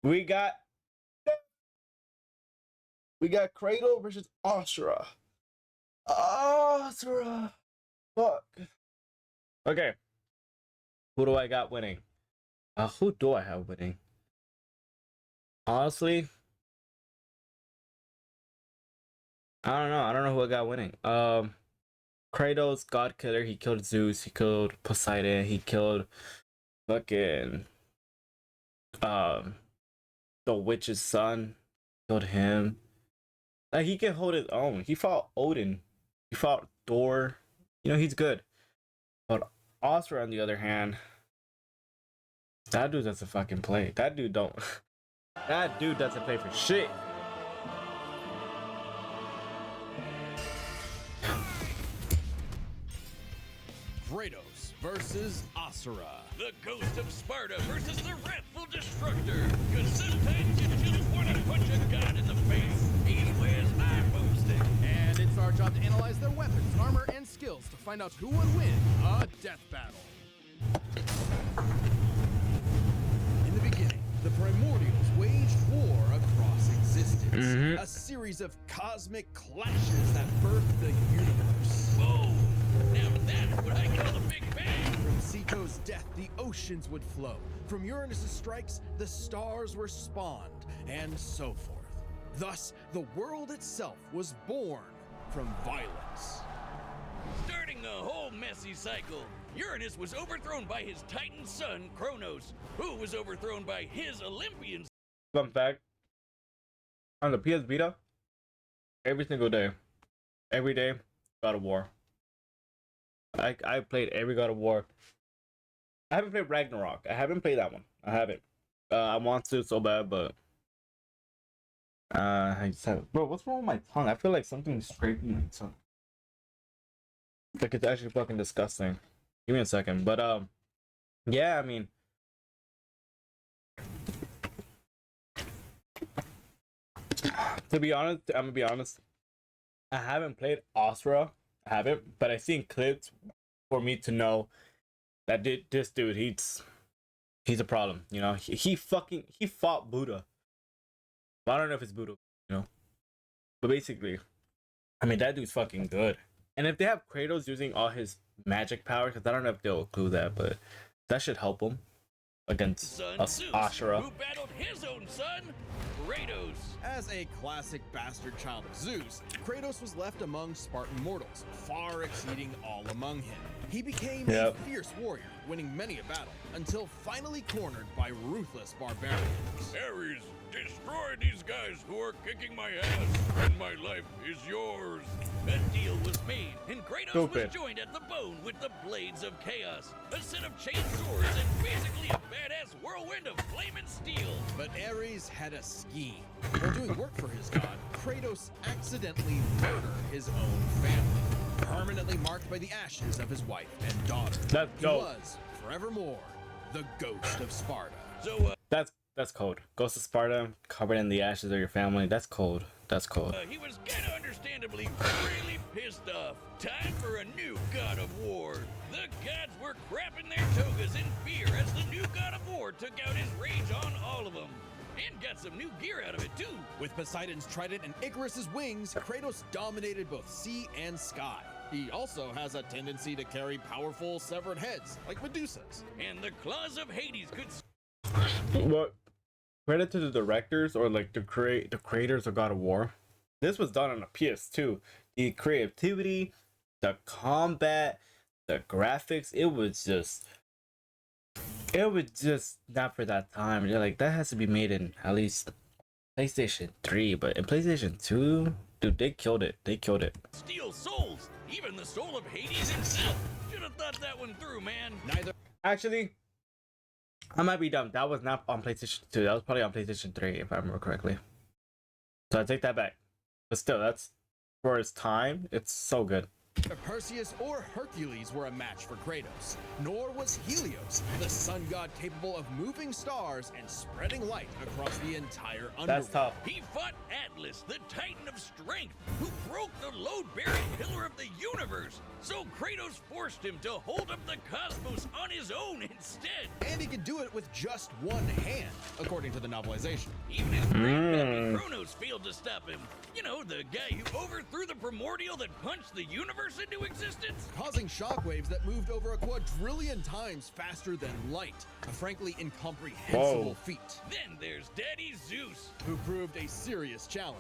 We got Kratos versus ASURA. ASURA. Fuck. Okay. Who do I got winning? Who do I have winning? Honestly, I don't know. I don't know who I got winning. Kratos, God Killer. He killed Zeus. He killed Poseidon. He killed fucking the witch's son. Killed him. Like, he can hold his own. He fought Odin. He fought Thor. You know, he's good. But Asura, on the other hand, that dude doesn't fucking play. That dude don't. That dude doesn't play for shit. KRATOS versus ASURA. The ghost of Sparta versus the wrathful destructor. Cause sometimes you just wanna punch a god in the face. He wears my boomstick. And it's our job to analyze their weapons, armor, and skills to find out who would win a death battle. In the beginning, the Primordials waged war across existence. A series of cosmic clashes that birthed the universe. Boom! Now that's what I call a big bang. From Cetos' death, the oceans would flow. From Uranus' strikes, the stars were spawned, and so forth. Thus, the world itself was born from violence. Starting the whole messy cycle, Uranus was overthrown by his Titan son, Kronos, who was overthrown by his Olympian. Fun fact. On the PS Vita, every single day, every day, God of War. I played every God of War. I haven't played Ragnarok. I haven't played that one. I haven't. I want to so bad, but I just haven't. Bro, what's wrong with my tongue? I feel like something's scraping my tongue. Like, it's actually fucking disgusting. Give me a second. But yeah, I mean, to be honest, I'm gonna be honest. I haven't played Asura. I haven't, but I've seen clips for me to know that this dude, he's a problem. You know, he fought Buddha. I don't know if it's Buddha, you know, but basically, I mean, that dude's fucking good. And if they have Kratos using all his magic powers, because I don't know if they'll include that, but that should help him against Asura. Who battled his own son, Kratos. As a classic bastard child of Zeus, Kratos was left among Spartan mortals, far exceeding all among him. He became a fierce warrior, winning many a battle, until finally cornered by ruthless barbarians. Ares, destroy these guys who are kicking my ass, and my life is yours. A deal was made, and Kratos was joined at the bone with the Blades of Chaos, a set of chain swords and basically a badass whirlwind of flaming steel. But Ares had a scheme. While doing work for his god, Kratos accidentally murdered his own family, permanently marked by the ashes of his wife and daughter. He was, forevermore, the ghost of Sparta. So, that's cold. Ghost of Sparta, covered in the ashes of your family. That's cold. That's cold. He was kinda understandably really pissed off. Time for a new god of war. The gods were crapping their togas in fear as the new god of war took out his rage on all of them. And got some new gear out of it too. With Poseidon's trident and Icarus's wings, Kratos dominated both sea and sky. He also has a tendency to carry powerful severed heads, like Medusa's. And the claws of Hades could... What? Credit to the directors or like the creators of God of War. This was done on a PS2. The creativity, the combat, the graphics, it was just not for that time. You're like, that has to be made in at least PlayStation 3, but in PlayStation 2, dude, they killed it. They killed it. Steal souls, even the soul of Hades himself. Should have thought that one through, man. Actually, I might be dumb. That was not on PlayStation 2. That was probably on PlayStation 3, if I remember correctly. So I take that back. But still, that's for its time. It's so good. Perseus or Hercules were a match for Kratos, nor was Helios, the sun god capable of moving stars and spreading light across the entire underworld. That's tough. He fought Atlas, the Titan of Strength, who broke the load-bearing pillar of the universe. So Kratos forced him to hold up the cosmos on his own instead. And he could do it with just one hand, according to the novelization. Even his great Kronos failed to stop him. You know, the guy who overthrew the primordial that punched the universe into existence. Causing shockwaves that moved over a quadrillion times faster than light. A frankly incomprehensible feat. Then there's Daddy Zeus, who proved a serious challenge,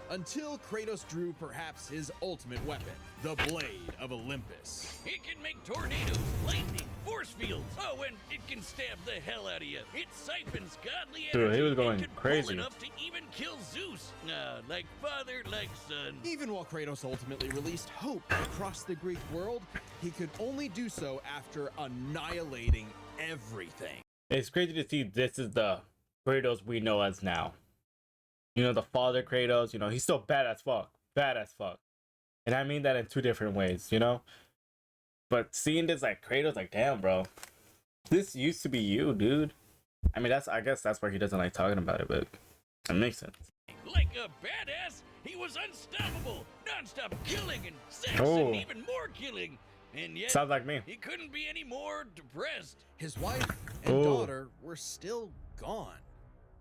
until Kratos drew perhaps his ultimate weapon, the Blade of Olympus. It can make tornadoes, lightning, force fields. Oh, and it can stab the hell out of you. It siphons godly energy. Dude, he was going and can crazy. pull enough to even kill Zeus. Like father, like son. Even while Kratos ultimately released hope across the Greek world, he could only do so after annihilating everything. It's crazy to see this is the Kratos we know as now. You know, the father Kratos, you know, he's still bad as fuck. Bad as fuck. And I mean that in two different ways, you know? But seeing this like Kratos, like, damn, bro. This used to be you, dude. I mean, I guess that's why he doesn't like talking about it, but it makes sense. Like a badass, he was unstoppable. Non-stop killing and sex Oh. and even more killing. And yet, Sounds like me. he couldn't be any more depressed. His wife and Oh. daughter were still gone.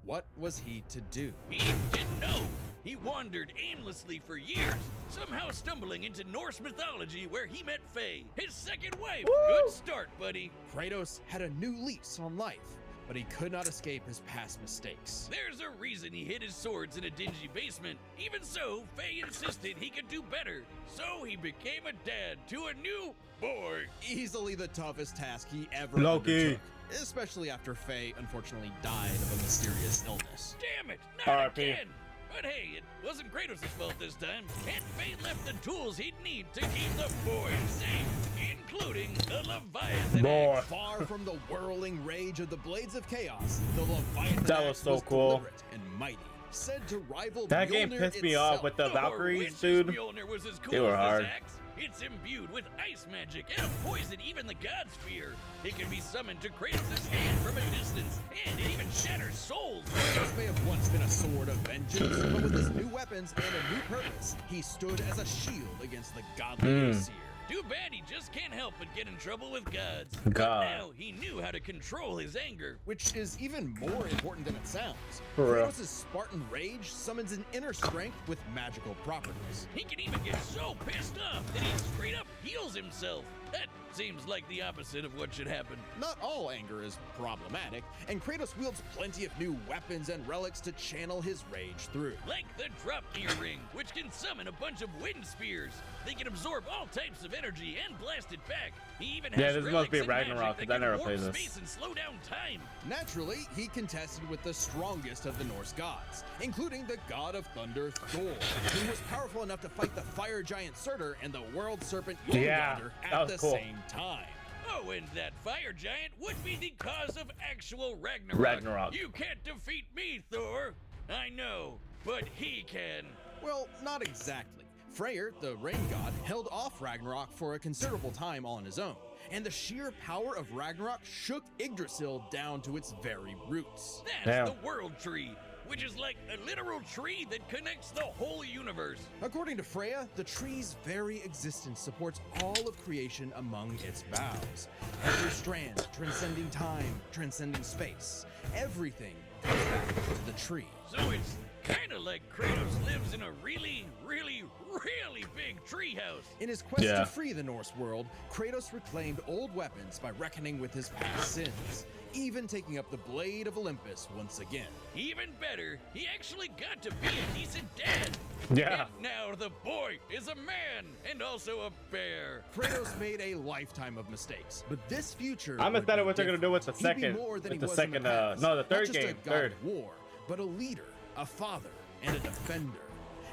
What was he to do? He didn't know. He wandered aimlessly for years, somehow stumbling into Norse mythology where he met Faye, his second wife. Good start, buddy. Kratos had a new lease on life, but he could not escape his past mistakes. There's a reason he hid his swords in a dingy basement. Even so, Faye insisted he could do better. So he became a dad to a new boy. Easily the toughest task he ever Loki. undertook, especially after Faye unfortunately died of a mysterious illness. Damn it, not R.I.P. again. But hey, it wasn't Kratos' fault this time. And Faye left the tools he'd need to keep the boys safe, including the Leviathan. Boy. Far from the whirling rage of the Blades of Chaos, the Leviathan That was axe so cool. deliberate and mighty, said to rival That game Mjolnir pissed me itself. off with the Valkyries, Horrendous dude. Mjolnir was as cool They were as hard. this axe. It's imbued with ice magic and a poison even the gods fear. It can be summoned to Kratos' hand from a distance, and it even shatters souls. This may have once been a sword of vengeance, but with his new weapons and a new purpose, he stood as a shield against the godly Aesir. Too bad he just can't help but get in trouble with gods. God. But now he knew how to control his anger. Which is even more important than it sounds. For real. Kratos' Spartan rage summons an inner strength with magical properties. He can even get so pissed off that he straight up heals himself. That seems like the opposite of what should happen. Not all anger is problematic, and Kratos wields plenty of new weapons and relics to channel his rage through. Like the drop earring, which can summon a bunch of wind spears. They can absorb all types of energy and blast it back. He even has Yeah, this must relics be and magic Ragnarok, that 'cause I can never warp played this. space and slow down time. Naturally, he contested with the strongest of the Norse gods, including the god of thunder Thor, who was powerful enough to fight the fire giant Surtur and the world serpent Yeah, Jormungandr that at was the cool. same time. Oh, and that fire giant would be the cause of actual Ragnarok. Ragnarok. You can't defeat me, Thor. I know, but he can. Well, not exactly. Freyr, the rain god, held off Ragnarok for a considerable time on his own, and the sheer power of Ragnarok shook Yggdrasil down to its very roots. That's Damn. the world tree, which is like a literal tree that connects the whole universe. According to Freya, the tree's very existence supports all of creation among its boughs. Every strand transcending time, transcending space. Everything comes back to the tree. So it's kind of like Kratos lives in a really, really, really big treehouse. In his quest Yeah. to free the Norse world, Kratos reclaimed old weapons by reckoning with his past sins, even taking up the Blade of Olympus once again. Even better, he actually got to be a decent dad. Yeah. And now the boy is a man and also a bear. Kratos made a lifetime of mistakes, but this future. I'm would excited be what they're gonna do with the different. He'd be second- more than with he the was second, in the past. no, the Not third just a game, god third. of war, but a leader, a father, and a defender,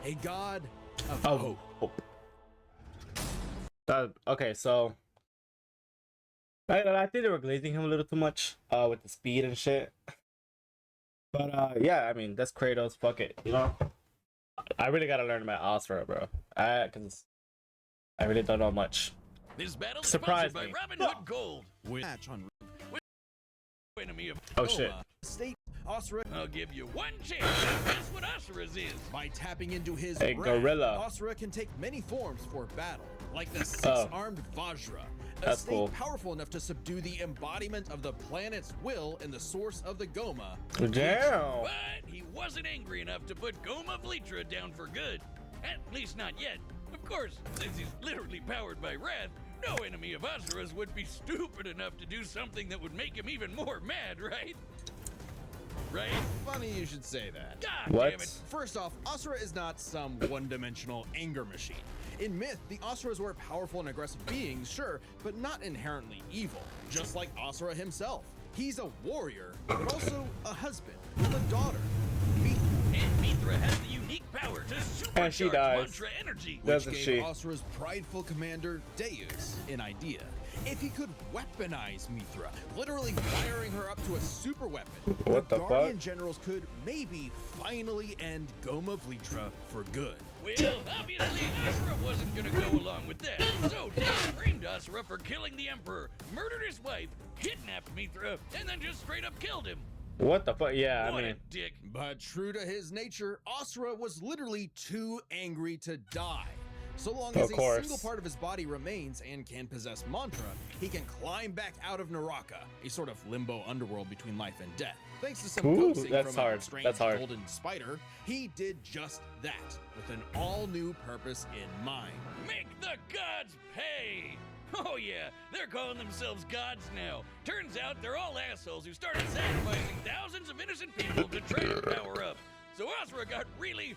a god of Oh, hope. okay, so I think they were glazing him a little too much with the speed and shit. But yeah, I mean that's Kratos. Fuck it, you know. I really gotta learn about ASURA, bro. Cause I really don't know much. This battle is Surprise sponsored me. by Robin Hood Gold. Match on Enemy of Oh shit. State ASURA. I'll give you one chance to guess what ASURA's is. By tapping into his A wrath, gorilla. ASURA can take many forms for battle, like the six-armed Vajra, a That's state cool. powerful enough to subdue the embodiment of the planet's will and the source of the Goma. Damn. But he wasn't angry enough to put Goma Vlitra down for good. At least not yet. Of course, since he's literally powered by wrath, no enemy of ASURA's would be stupid enough to do something that would make him even more mad, right? Right? Funny you should say that. God What? damn it. First off, ASURA is not some one-dimensional anger machine. In myth, the Asuras were powerful and aggressive beings, sure, but not inherently evil, just like Asura himself. He's a warrior, but also a husband with a daughter. And Mithra has the unique power to supercharge And she dies. mantra energy. Doesn't Which she? gave Asura's prideful commander, Deus, an idea. If he could weaponize Mithra, literally firing her up to a super weapon, What the Guardian fuck? generals could maybe finally end Goma Vlitra for good. Well, obviously Asura wasn't gonna go along with that. So Deus framed Asura for killing the Emperor, murdered his wife, kidnapped Mithra, and then just straight up killed him. What the fuck? Yeah, I What mean, a dick. But true to his nature, Asura was literally too angry to die. So long as Of a course. single part of his body remains and can possess mantra, he can climb back out of Naraka, a sort of limbo underworld between life and death. Thanks to some Ooh, coaxing that's from hard. a strange That's hard. golden spider, he did just that, with an all-new purpose in mind. Make the gods pay! Oh yeah, they're calling themselves gods now. Turns out they're all assholes who started sacrificing thousands of innocent people to try to power up. So Asura got really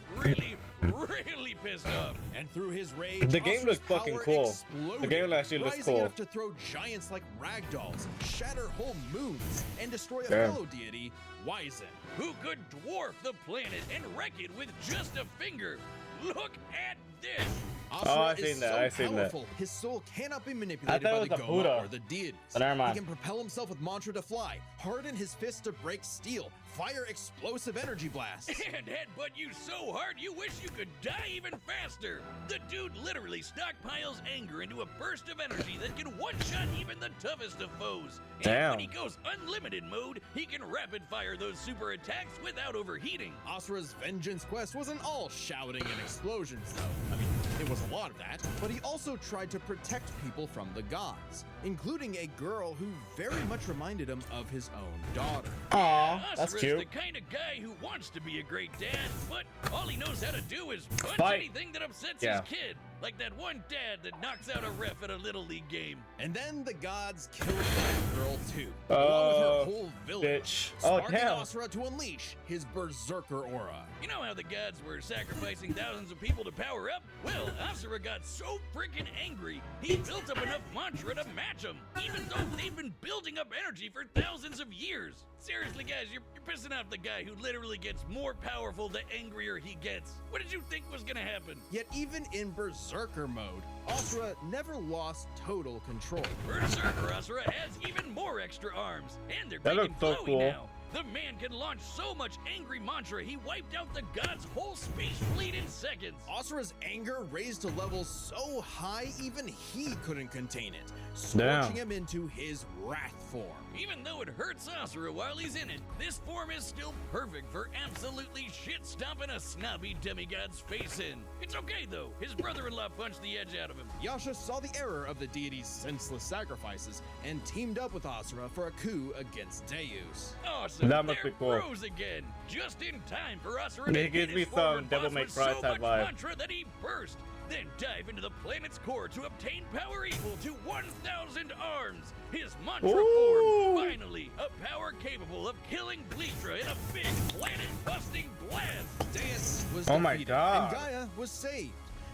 pissed off. And through his rage, The game Asura's looks fucking power cool. exploded, The game actually looks rising cool. enough to throw giants like ragdolls, shatter whole moons, and destroy a Damn. fellow deity, Wyzen. Who could dwarf the planet and wreck it with just a finger. Look at this! Asura I've is seen that, so I've seen that. powerful, his soul cannot be manipulated thought by it was the the Goma Buddha. or the deities. But never mind. He can propel himself with mantra to fly, harden his fists to break steel, fire explosive energy blasts. And headbutt you so hard you wish you could die even faster. The dude literally stockpiles anger into a burst of energy that can one-shot even the toughest of foes. And Damn. when he goes unlimited mode, he can rapid-fire those super attacks without overheating. Asura's vengeance quest wasn't all shouting and explosions, though. I mean, it was a lot of that, but he also tried to protect people from the gods, including a girl who very much reminded him of his own daughter. Aw, that's Asura's cute. the kind of guy who wants to be a great dad, but all he knows how to do is punch Fight. anything that upsets Yeah. his kid. Like that one dad that knocks out a ref at a Little League game. And then the gods killed that girl too, along with her whole village, bitch. Oh, sparking damn. Asura to unleash his berserker aura. You know how the gods were sacrificing thousands of people to power up? Well, Asura got so freaking angry, he built up enough mantra to match them, even though they've been building up energy for thousands of years. Seriously, guys, you're pissing off the guy who literally gets more powerful the angrier he gets. What did you think was gonna happen? Yet even in berserker mode, Asura never lost total control. Berserker Asura has even more extra arms, and they're That big and looks so flowy cool. now. The man can launch so much angry mantra, he wiped out the god's whole space fleet in seconds. Asura's anger raised to levels so high even he couldn't contain it, Damn. scorching him into his wrath form. Even though it hurts Asura while he's in it, this form is still perfect for absolutely shit-stomping a snobby demigod's face in. It's okay though, his brother-in-law punched the edge out of him. Yasha saw the error of the deity's senseless sacrifices and teamed up with Asura for a coup against Deus. Awesome, That must there be cool. Rose again, just in time for Asura It to hit gives me his former some Devil boss May with Cry so type much vibe. mantra that he burst. Then dive into the planet's core to obtain power equal to 1,000 arms. His mantra Ooh. form, finally, a power capable of killing Bleetra in a big planet-busting blast. Deus was Oh my defeated, God. and Gaia was saved.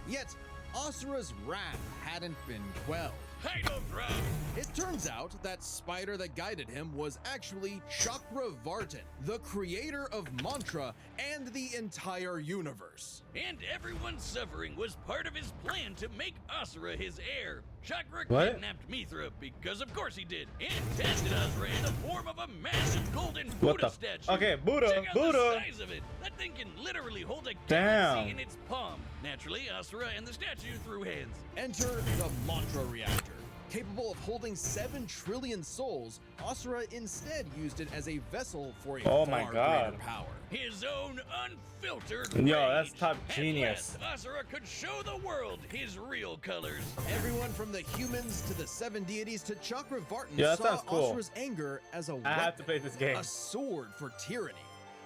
Yet, Asura's wrath hadn't been quelled. Hydrodrop. It turns out that spider that guided him was actually Chakravartin, the creator of mantra and the entire universe. And everyone's suffering was part of his plan to make Asura his heir. Chakra What? kidnapped Mithra because of course he did, and tested Asura in the form of a massive golden What Buddha the? statue. Okay, Buddha, Check out Buddha. the size of it. That thing can literally hold a Damn. galaxy in its palm. Naturally, Asura and the statue threw hands. Enter the Mantra Reactor. Capable of holding 7 trillion souls, Asura instead used it as a vessel for a Oh far my God. greater power. His own unfiltered Yo, rage. that's top At genius. last, Asura could show the world his real colors. Everyone from the humans to the 7 deities to Chakravartin Yeah, that saw sounds cool. Asura's anger as a I weapon, have to play this game. a sword for tyranny.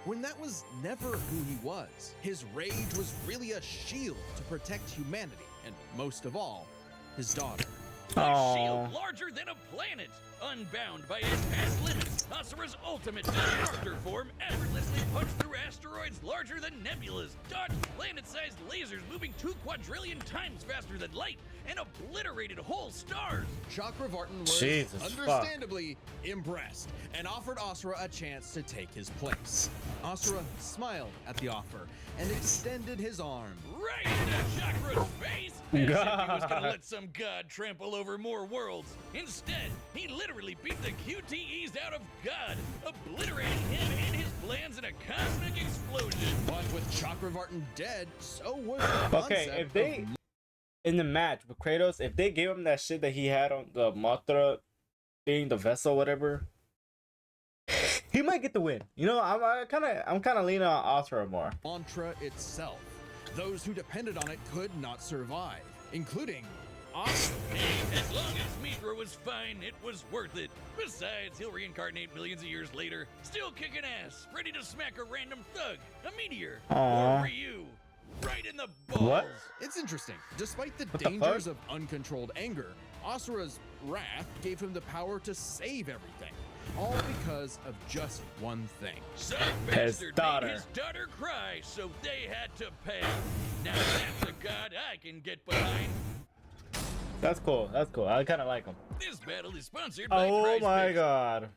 When that was never who he was. His rage was really a shield to protect humanity, and most of all, his daughter. A Aww. shield larger than a planet, unbound by its past limits. Asura's ultimate destructor form effortlessly punched through asteroids larger than nebulas, dodged planet-sized lasers moving 2 quadrillion times faster than light, and obliterated whole stars. Chakravartin was Jesus fuck. understandably impressed and offered Asura a chance to take his place. Asura smiled at the offer and extended his arm. Right into Chakra's face! As if he was gonna let some god trample over more worlds. Instead, he literally beat the QTEs out of God, obliterating him and his plans in a cosmic explosion. But with Chakravartin dead, so was the Okay, concept if they of in the match with Kratos, if they gave him that shit that he had on the Mothra thing, the vessel, whatever, he might get the win. You know, I'm kind of leaning on Asura more. Mantra itself. Those who depended on it could not survive, including Asura. Hey, as long as Mithra was fine, it was worth it. Besides, he'll reincarnate millions of years later, still kicking ass, ready to smack a random thug, a meteor, Aw. or Ryu, right in the balls. What? It's interesting. Despite the the dangers fuck? of uncontrolled anger, Asura's wrath gave him the power to save everything. All because of just one thing. Some His bastard daughter. made his daughter cry, so they had to pay. Now that's a god I can get behind. That's cool. That's cool. I kind of like him. This battle is sponsored by Oh Christ my Picks. god.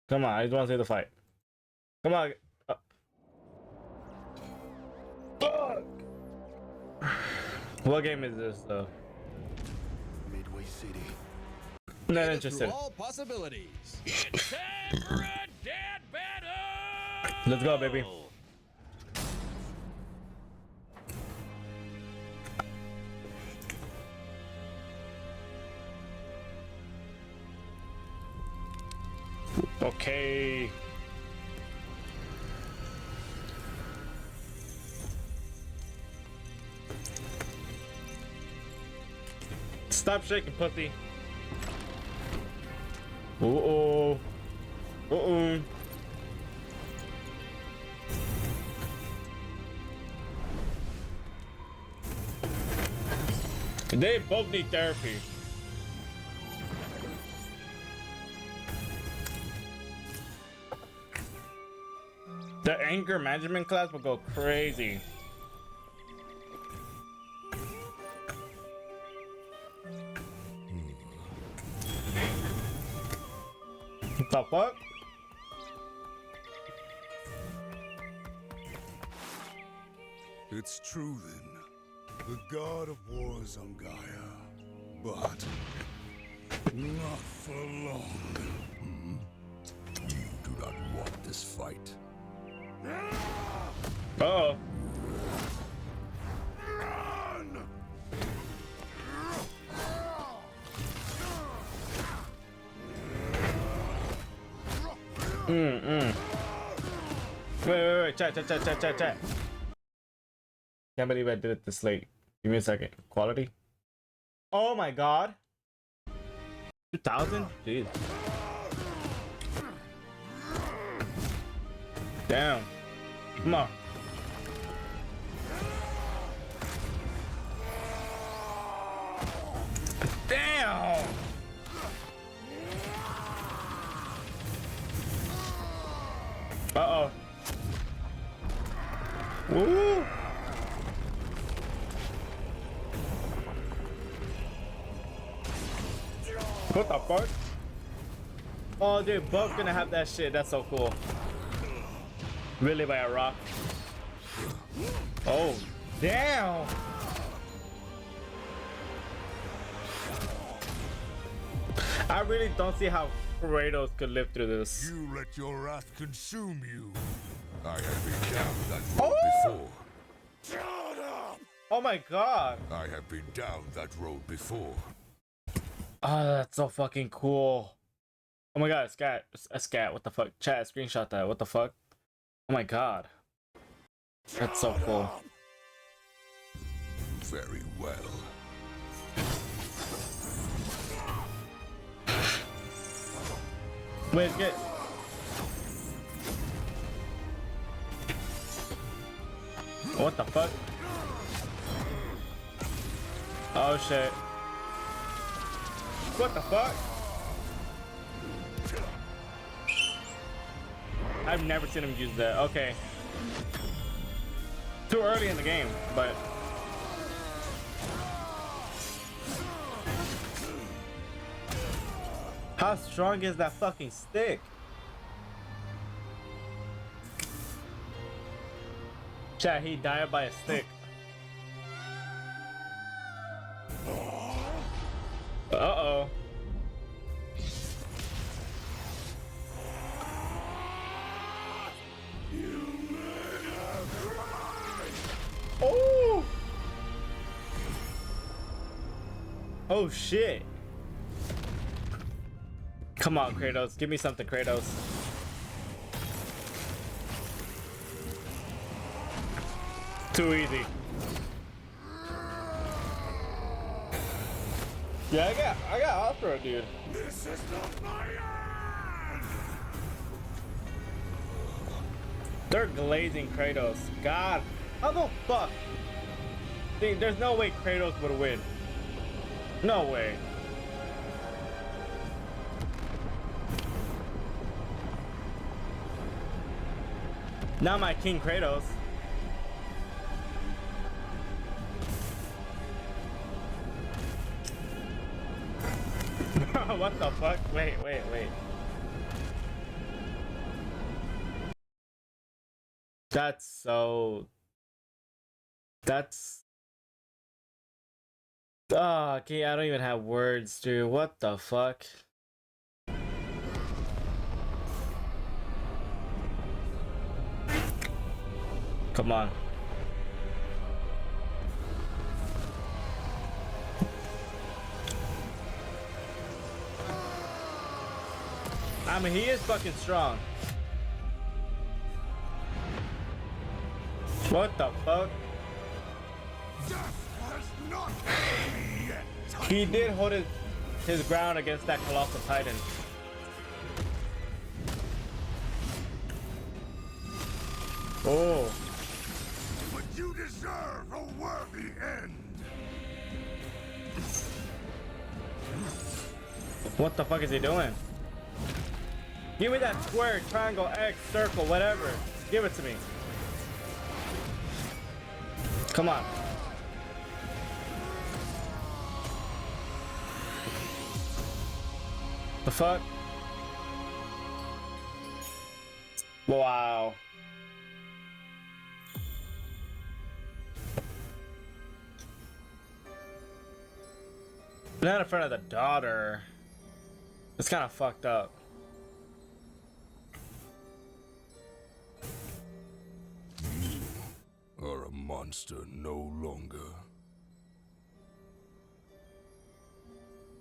Come on, I just want to see the fight. Come on. Fuck. What game is this though? Midway City. Not Through interested. all possibilities. It's time for a dad battle! Let's go, baby. Okay. Stop shaking, pussy. Uh-oh. Uh-oh. They both need therapy. The anger management class will go crazy. What the fuck? It's true then. The god of war is on Gaia. But not for long. You do not want this fight. Uh-oh. Run! Wait. Chat. Can't believe I did it this late. Give me a second. Quality? Oh my god. 2000? Jeez. Damn. Come on. Damn. Uh-oh. Woo. What the fuck? Oh, they're both gonna have that shit. That's so cool. Really, by a rock? Oh, damn! I really don't see how Kratos could live through this. You let your wrath consume you. I have been down that road before. Shut up! Oh my god. I have been down that road before. Oh, that's so fucking cool. Oh my god, a scat, what the fuck? Chat, screenshot that, what the fuck? Oh my god. That's so cool. Very well. Wait, get. What the fuck? Oh shit. What the fuck? I've never seen him use that. Okay. Too early in the game, but. How strong is that fucking stick? Chat, he died by a stick. Uh-oh. Oh! Oh shit. Come on, Kratos. Give me something, Kratos. Too easy. Yeah, I got off-road, dude. This is not my end! They're glazing Kratos. God, how the fuck? See, there's no way Kratos would win. No way. Not my King Kratos. What the fuck? Wait. That's okay, I don't even have words, dude. What the fuck? Come on. I mean, he is fucking strong. What the fuck? Death has not killed me yet. He did hold his ground against that colossal titan. Oh. But you deserve a worthy end. What the fuck is he doing? Give me that square, triangle, X, circle, whatever. Give it to me. Come on. The fuck? Wow. Not in front of the daughter. It's kind of fucked up. Are a monster no longer.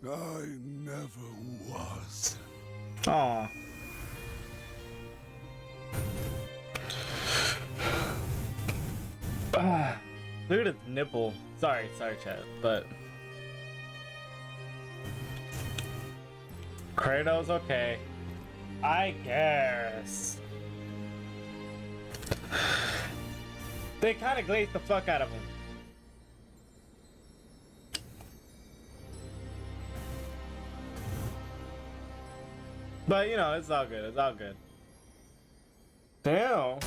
I never was. Aw. Look at his nipple. Sorry, chat, but Kratos, okay. I guess. They kind of glazed the fuck out of him. But you know, it's all good. It's all good. Damn.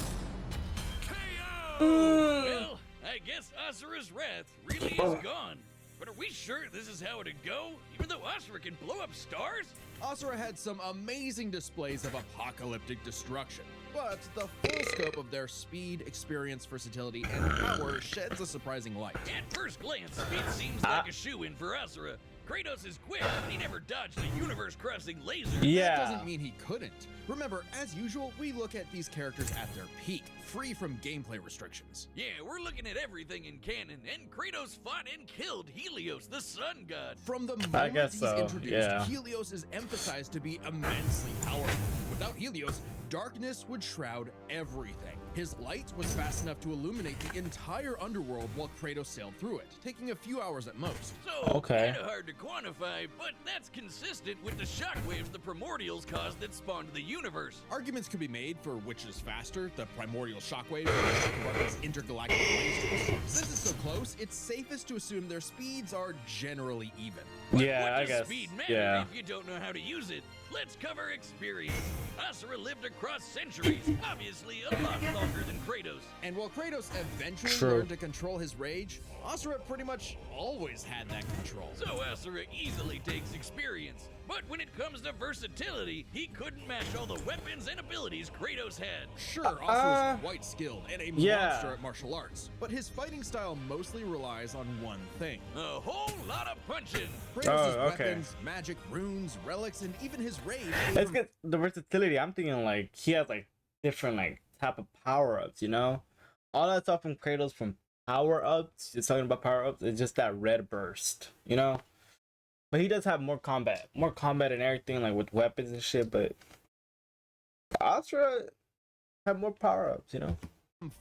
Well, I guess Asura's wrath really is gone. But are we sure this is how it'd go? Even though Asura can blow up stars? Asura had some amazing displays of apocalyptic destruction, but the full scope of their speed, experience, versatility, and power sheds a surprising light. At first glance, it seems like a shoo-in for Asura. Kratos is quick, but he never dodged a universe-crossing laser. That doesn't mean he couldn't. Remember, as usual, we look at these characters at their peak, free from gameplay restrictions. Yeah, we're looking at everything in canon, and Kratos fought and killed Helios, the sun god. From the moment he's introduced, Helios is emphasized to be immensely powerful. Without Helios, darkness would shroud everything. His light was fast enough to illuminate the entire underworld while Kratos sailed through it, taking a few hours at most. So, kinda hard to quantify, but that's consistent with the shockwaves the primordials caused that spawned the universe. Arguments could be made for which is faster, the primordial shockwave or Chakravartin's intergalactic lasers. Since it's so close, it's safest to assume their speeds are generally even. But what does speed matter if you don't know how to use it? Let's cover experience. Asura lived across centuries, obviously a lot longer than Kratos. And while Kratos eventually learned to control his rage, Asura pretty much always had that control. So Asura easily takes experience. But when it comes to versatility, he couldn't match all the weapons and abilities Kratos had. Sure, Asura's quite skilled and a monster at martial arts, but his fighting style mostly relies on one thing. A whole lot of punching. Kratos' weapons, magic, runes, relics, and even his rage. Let's get the versatility. I'm thinking like he has like different like type of power-ups, you know? All that stuff from Kratos from power-ups, you're talking about power-ups, it's just that red burst, you know? But he does have more combat and everything, like with weapons and shit. But Asura have more power-ups, you know.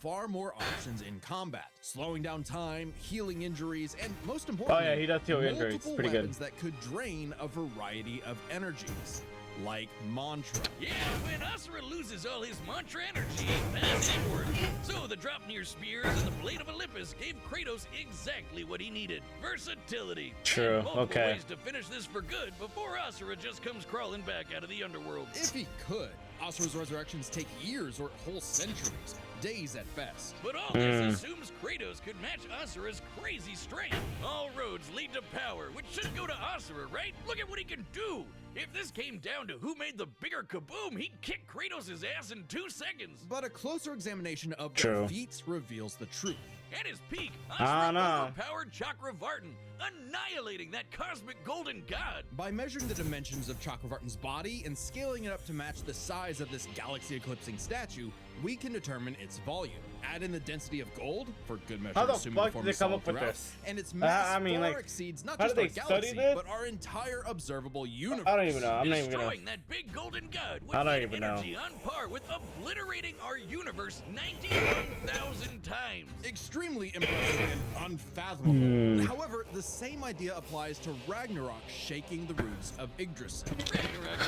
Far more options in combat, slowing down time, healing injuries, and most importantly, he does heal injuries. Pretty good. Weapons that could drain a variety of energies, like mantra. Yeah, when Asura loses all his mantra energy, that's inward. So the Dropnir spears and the Blade of Olympus gave Kratos exactly what he needed. Versatility. True, and multiple ways to finish this for good before Asura just comes crawling back out of the underworld. If he could. Asura's resurrections take years or whole centuries, days at best. But all this assumes Kratos could match Asura's crazy strength. All roads lead to power, which should go to Asura, right? Look at what he can do! If this came down to who made the bigger kaboom, he'd kick Kratos' ass in 2 seconds. But a closer examination of their feats reveals the truth. At his peak, Asura overpowered Chakravartin, annihilating that cosmic golden god. By measuring the dimensions of Chakravartin's body and scaling it up to match the size of this galaxy-eclipsing statue, we can determine its volume. Add in the density of gold, for good measure, assuming the form is solid throughout, and its mass far exceeds not just our galaxy, but our entire observable universe. I don't even know. I'm not even destroying that big golden god with energy on par with obliterating our universe 91,000 times. Extremely impressive and unfathomable. However, the same idea applies to Ragnarok shaking the roots of Yggdrasil. Ragnarok is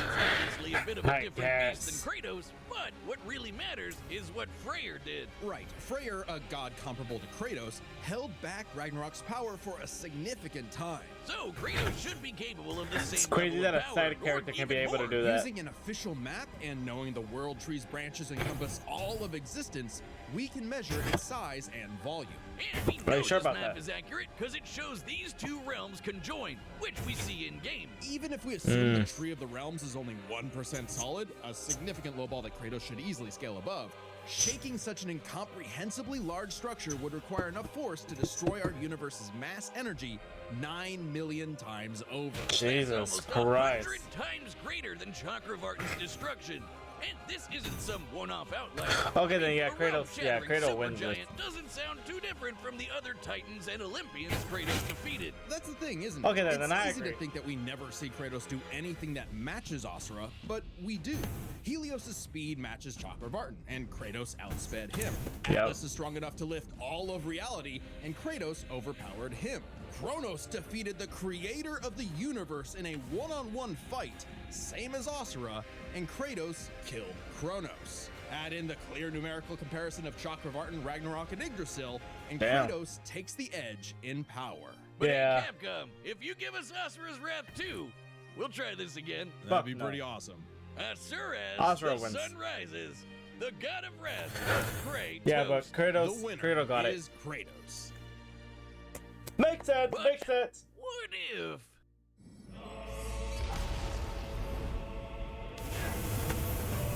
obviously a bit of a different beast than Kratos, but what really matters is what Freyr did. Right. Freyr, a god comparable to Kratos, held back Ragnarok's power for a significant time. So Kratos should be capable of the same It's crazy that a side character can be able to do that. Using an official map and knowing the world tree's branches encompass all of existence, we can measure its size and volume. And we know this map is accurate because it shows these two realms conjoined, which we see in game. Even if we assume the tree of the realms is only 1% solid, a significant lowball that Kratos should easily scale above, shaking such an incomprehensibly large structure would require enough force to destroy our universe's mass energy 9 million times over. Jesus Christ. 100 times greater than Chakravartin's destruction. And this isn't some one-off outlier. Okay, then Kratos wins this. Doesn't sound too different from the other Titans and Olympians Kratos defeated. That's the thing, isn't it? Okay, then I agree. It's easy to think that we never see Kratos do anything that matches Asura, but we do. Helios' speed matches Chakravartin, and Kratos outsped him. Atlas is strong enough to lift all of reality, and Kratos overpowered him. Kronos defeated the creator of the universe in a one-on-one fight, same as Asura, and Kratos killed Kronos. Add in the clear numerical comparison of Chakravartin, Ragnarok, and Yggdrasil, and Kratos takes the edge in power. But hey, Capcom, if you give us Asura's Wrath too, we'll try this again. That'd be pretty awesome. Asura wins. Sun rises. The god of wrath, Kratos. Yeah, but Kratos got it. Is Kratos. Makes sense. But makes sense. What if?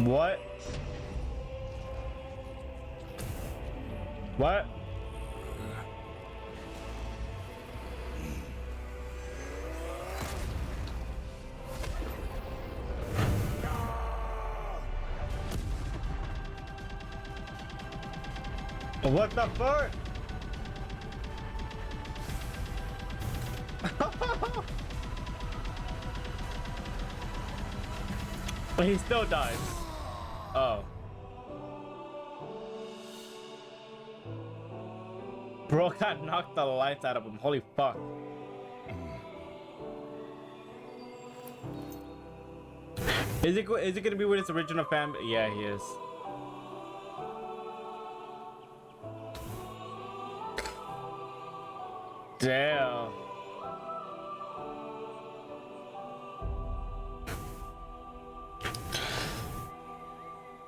What? What? What the fuck? But he still dies. Oh. Bro got knocked the lights out of him. Holy fuck. Is it gonna be with his original family? Yeah, he is. Damn.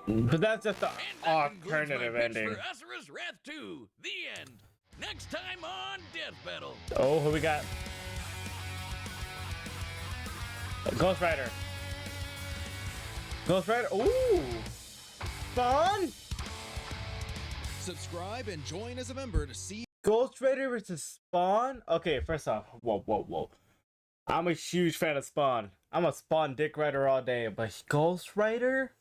But that's just the alternative ending. For ASURA's Wrath 2, the end. Next time on Death Battle. Oh, who we got? Ghost Rider. Ghost Rider. Ooh. Fun. Subscribe and join as a member to see Ghost Rider versus Spawn. Okay, first off, whoa. I'm a huge fan of Spawn. I'm a Spawn dick rider all day, but Ghost Rider?